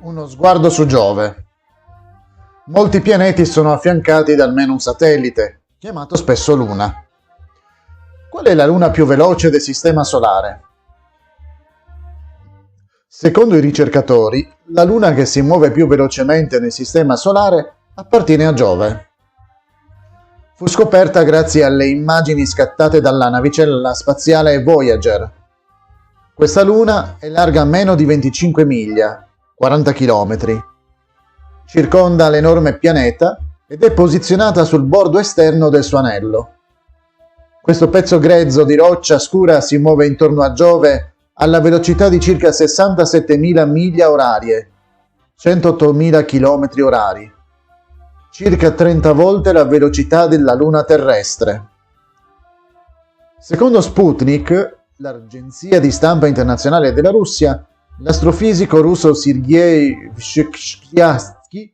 Uno sguardo su Giove. Molti pianeti sono affiancati da almeno un satellite, chiamato spesso Luna. Qual è la luna più veloce del Sistema Solare? Secondo i ricercatori, la luna che si muove più velocemente nel Sistema Solare appartiene a Giove. Fu scoperta grazie alle immagini scattate dalla navicella spaziale Voyager. Questa luna è larga meno di 25 miglia, 40 km. Circonda l'enorme pianeta ed è posizionata sul bordo esterno del suo anello. Questo pezzo grezzo di roccia scura si muove intorno a Giove alla velocità di circa 67.000 miglia orarie, 108.000 km orari, circa 30 volte la velocità della Luna terrestre. Secondo Sputnik, l'agenzia di stampa internazionale della Russia, l'astrofisico russo Sergei Shklyatsky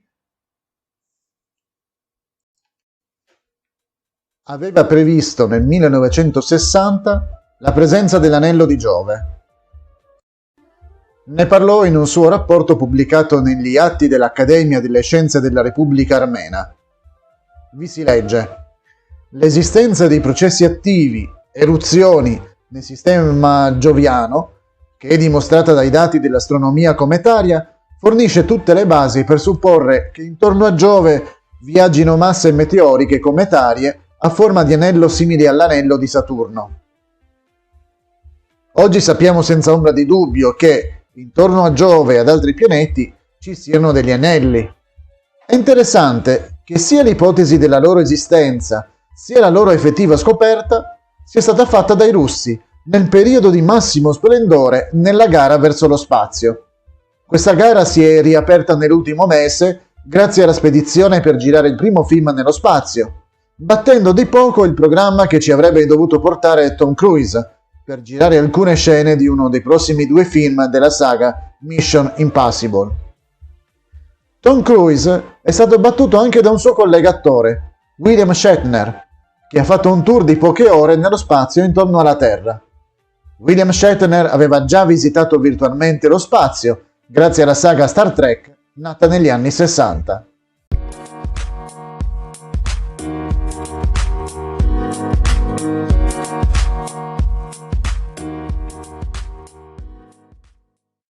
aveva previsto nel 1960 la presenza dell'anello di Giove. Ne parlò in un suo rapporto pubblicato negli Atti dell'Accademia delle Scienze della Repubblica Armena. Vi si legge: l'esistenza dei processi attivi, eruzioni, nel sistema gioviano, che è dimostrata dai dati dell'astronomia cometaria, fornisce tutte le basi per supporre che intorno a Giove viaggino masse meteoriche cometarie a forma di anello simili all'anello di Saturno. Oggi sappiamo senza ombra di dubbio che intorno a Giove e ad altri pianeti ci siano degli anelli. È interessante che sia l'ipotesi della loro esistenza sia la loro effettiva scoperta sia stata fatta dai russi nel periodo di massimo splendore nella gara verso lo spazio. Questa gara si è riaperta nell'ultimo mese grazie alla spedizione per girare il primo film nello spazio, battendo di poco il programma che ci avrebbe dovuto portare Tom Cruise per girare alcune scene di uno dei prossimi 2 film della saga Mission Impossible. Tom Cruise è stato battuto anche da un suo collega attore, William Shatner, che ha fatto un tour di poche ore nello spazio intorno alla Terra. William Shatner aveva già visitato virtualmente lo spazio grazie alla saga Star Trek nata negli anni 60.